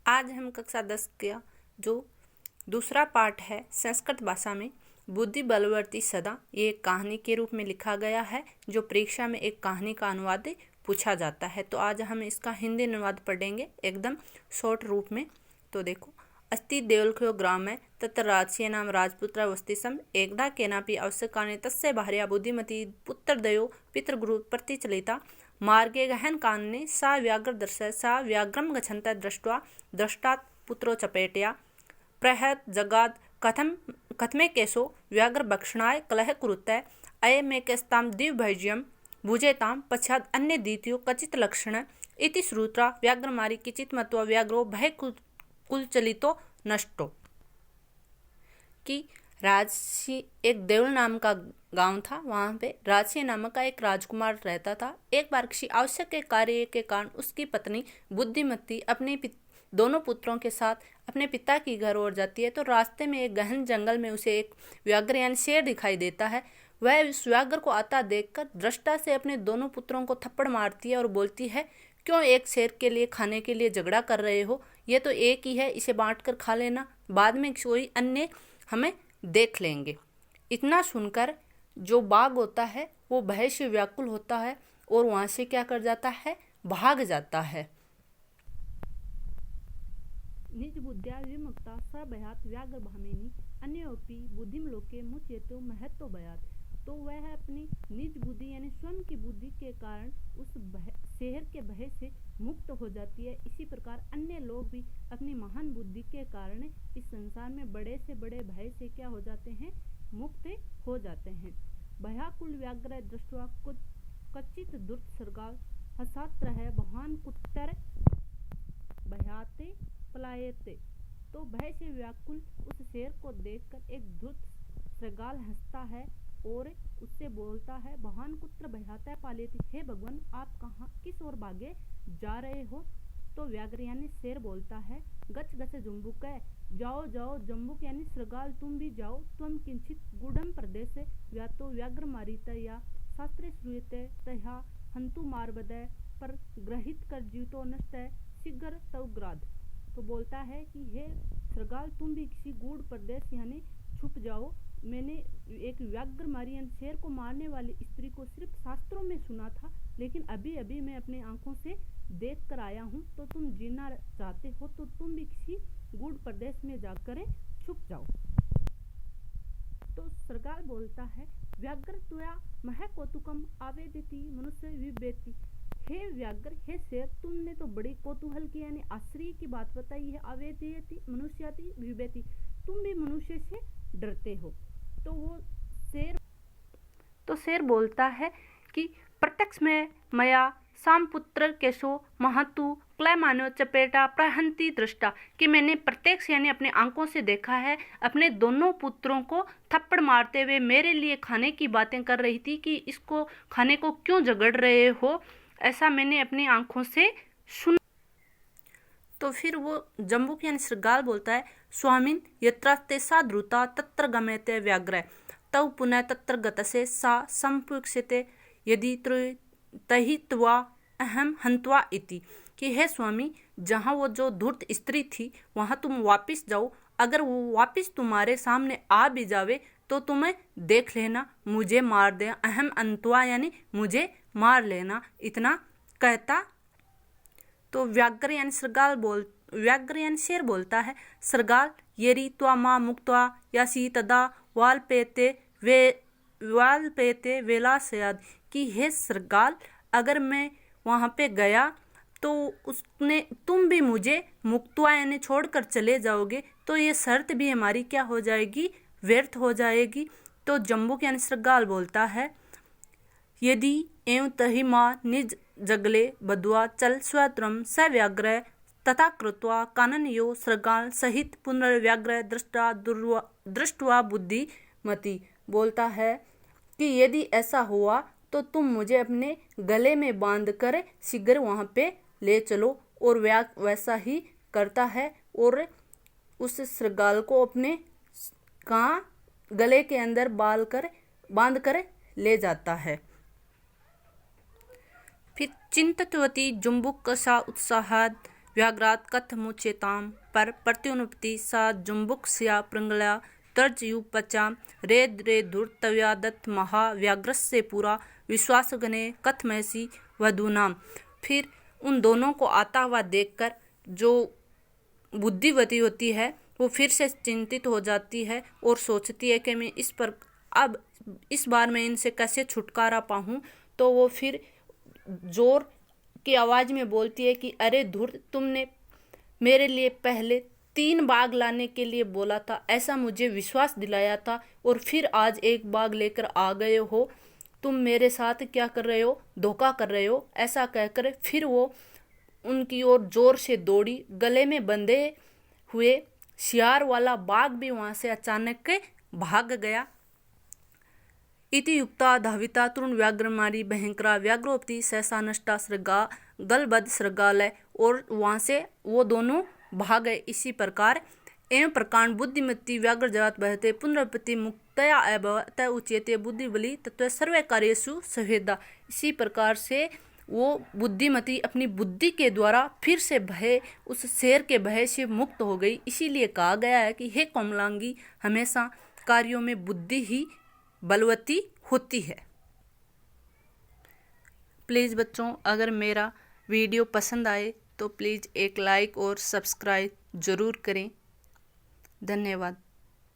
आज हम कक्षा 10 का जो दूसरा पाठ है संस्कृत भाषा में बुद्धि बलवर्ती सदा, ये एक कहानी के रूप में लिखा गया है जो परीक्षा में एक कहानी का अनुवाद पूछा जाता है। तो आज हम इसका हिंदी अनुवाद पढ़ेंगे एकदम शॉर्ट रूप में। तो देखो, अस्ति देवलख्यो ग्रामे तत्र राजस्य नाम राजपुत्र वस्ति सम एकदा केनापि आवश्यकानि तस्य भार्या बुद्धिमती पुत्रदयो पितृगुरु प्रतिचलिता मार्गे गहन कानने सा व्याघ्र दर्शय सा व्याघ्रम गच्छन्ता दृष्ट्वा दृष्टात् पुत्रो चपेटया प्रहत जगाद कथमे केशो व्याघ्र भक्षणाय कलह कुरुतः अयमेकस्तां दिव्यभैज्यं भुजेतां पश्चात् अन्य द्वितीयो कचित् लक्षण इति श्रुत्वा व्याघ्रमारी किचित् मत्वा व्याघ्रो भय कुलचलितो नष्टो। कि राजसी एक देवल नाम का गांव था। वहाँ पे राजसी नामक का एक राजकुमार रहता था। एक बार किसी आवश्यक कार्य के कारण उसकी पत्नी बुद्धिमती अपने दोनों पुत्रों के साथ अपने पिता की घर ओर जाती है। तो रास्ते में एक गहन जंगल में उसे एक व्याघ्र यानी शेर दिखाई देता है। वह उस व्याघ्र को आता देखकर दृष्टा से अपने दोनों पुत्रों को थप्पड़ मारती है और बोलती है, क्यों एक शेर के लिए खाने के लिए झगड़ा कर रहे हो? ये तो एक ही है, इसे बांट कर खा लेना, बाद में कोई अन्य हमें देख लेंगे। इतना सुनकर जो बाघ होता है वो भय से व्याकुल होता है और वहाँ से क्या कर जाता है, भाग जाता है। निज बुद्ध्या विमुक्ता स भयात् व्याघ्र भामिनी अन्योपि बुद्धिम लोके मुच्यते महत्व भयात्। तो वह अपनी निज बुद्धि यानी स्वयं की बुद्धि के कारण उस शेर के भय से मुक्त हो जाती है। इसी प्रकार अन्य लोग भी अपनी महान बुद्धि के कारण इस संसार में बड़े से बड़े भय से क्या हो जाते हैं, मुक्त हो जाते हैं। भयाकुल व्याघ्र दृष्ट्वा कच्चित दुर्सर्गा हसात्रः भवान कुत्तर भयाते पलायते। तो भय से व्याकुल उस शेर को देखकर एक धूर्त श्रृगाल हंसता है और उससे बोलता है, भगवान कुत्र भयाता पालेती, हे भगवान आप कहाँ किस ओर भागे जा रहे हो? तो व्याघ्र यानी शेर बोलता है, गच गच जुम्बुक, जाओ जाओ जम्बुक यानी श्रृगाल तुम भी जाओ, तुम किंचित गूढ़म प्रदेश या तो व्याघ्र मारित या शास्त्रे श्रूयते तया हंतु मारबदय पर ग्रहित कर जीवतो नष्ट शीघ्र तवग्राध। तो बोलता है कि हे श्रृगाल तुम भी किसी गूढ़ प्रदेश यानी छुप जाओ। मैंने एक व्याघ्र मारी यानी शेर को मारने वाली स्त्री को सिर्फ शास्त्रों में सुना था, लेकिन अभी अभी मैं अपने आंखों से देख कर आया हूँ। तो तुम जीना चाहते हो तो तुम भी किसी गूढ़ प्रदेश में जाकर छुप जाओ। तो श्रृगाल बोलता है, व्याघ्र त्वया मह कौतुकम आवेदिति मनुष्य विवेति। हे व्याघ्र, हे शेर, तुमने तो बड़ी कौतूहल की यानी आश्चर्य की बात बताई है। आवेदिति मनुष्यति विवेति, तुम भी मनुष्य से डरते हो। तो शेर बोलता है कि प्रत्यक्ष में मया सामपुत्र केशो महतु क्लैमानो चपेटा प्रहंती दृष्टा। कि मैंने प्रत्यक्ष यानी अपने आंखों से देखा है अपने दोनों पुत्रों को थप्पड़ मारते हुए मेरे लिए खाने की बातें कर रही थी कि इसको खाने को क्यों झगड़ रहे हो, ऐसा मैंने अपनी आंखों से सुना। तो फिर वो जम्बुक यानी श्रृगाल बोलता है, स्वामिन यत्रास्ते सा द्रुता तत्र गमयते व्याघ्र तव पुनः तत्र गतसे सा संपुक्षते यदि तहि त्वा अहम हंत्वा इति। कि हे स्वामी, जहाँ वो जो धूर्त स्त्री थी वहाँ तुम वापिस जाओ, अगर वो वापिस तुम्हारे सामने आ भी जावे तो तुम्हें देख लेना, मुझे मार दे, अहम अंतवा यानी मुझे मार लेना। इतना कहता तो व्याघ्र यानी शेर बोलता है, श्रृगाल यदि त्वा मां मुक्त्वा यासी तदा वाल्पेते वेलासयाद। कि हे श्रृगाल, अगर मैं वहाँ पे गया तो उसने तुम भी मुझे मुक्त्वा यानी छोड़कर चले जाओगे तो ये शर्त भी हमारी क्या हो जाएगी, व्यर्थ हो जाएगी। तो जम्बुक यानी श्रृगाल बोलता है, यदि एवं तहि मां निज जगले बद्वा चल स्वत्रम स व्याघ्र तथा कृत्वा काननयो श्रृगाल सहित पुनर्व्याघ्र दृष्ट्वा बुद्धिमती। बोलता है कि यदि ऐसा हुआ तो तुम मुझे अपने गले में बांध कर शीघ्र वहाँ पे ले चलो। और व्याघ्र वैसा ही करता है और उस श्रृगाल को अपने गले के अंदर बांध कर ले जाता है। फिर चिंततवती जुम्बुक सा उत्साहात् व्याघ्रात कथमुच्यताम पर प्रत्युन्नति सा जुम्बुक्स्या प्रंगला तर्जयुपचाम रेद रे धूर्तव्यादत्त महा व्याघ्रस्य पूरा विश्वासगणे कथमैसी वधूनाम। फिर उन दोनों को आता हुआ देखकर जो बुद्धिवती होती है वो फिर से चिंतित हो जाती है और सोचती है कि मैं अब इस बार मैं इनसे कैसे छुटकारा पाऊँ। तो वो फिर जोर की आवाज़ में बोलती है कि अरे धूर्त, तुमने मेरे लिए पहले 3 बाघ लाने के लिए बोला था, ऐसा मुझे विश्वास दिलाया था, और फिर आज 1 बाघ लेकर आ गए हो। तुम मेरे साथ क्या कर रहे हो, धोखा कर रहे हो। ऐसा कहकर फिर वो उनकी ओर जोर से दौड़ी। गले में बंधे हुए शियार वाला बाघ भी वहां से अचानक भाग गया। इति युक्ता धाविता तरुण व्याघ्रमारी भयंकरा व्याघ्रोपति सहसा नष्टा सृगा गलबद्ध सृगालय। और वहां से वो दोनों भाग गए। इसी प्रकार एवं प्रकार बुद्धिमती व्याघ्र जात बहते पुनरपति मुक्तया अभवत उच्यते बुद्धि बलि तत्व सर्व कार्येषु संवेदा। इसी प्रकार से वो बुद्धिमती अपनी बुद्धि के द्वारा फिर से भय, उस शेर के भय से मुक्त हो गई। इसीलिए कहा गया है कि हे कोमलांगी, हमेशा कार्यों में बुद्धि ही बलवती होती है। प्लीज़ बच्चों, अगर मेरा वीडियो पसंद आए तो प्लीज़ एक लाइक और सब्सक्राइब ज़रूर करें। धन्यवाद।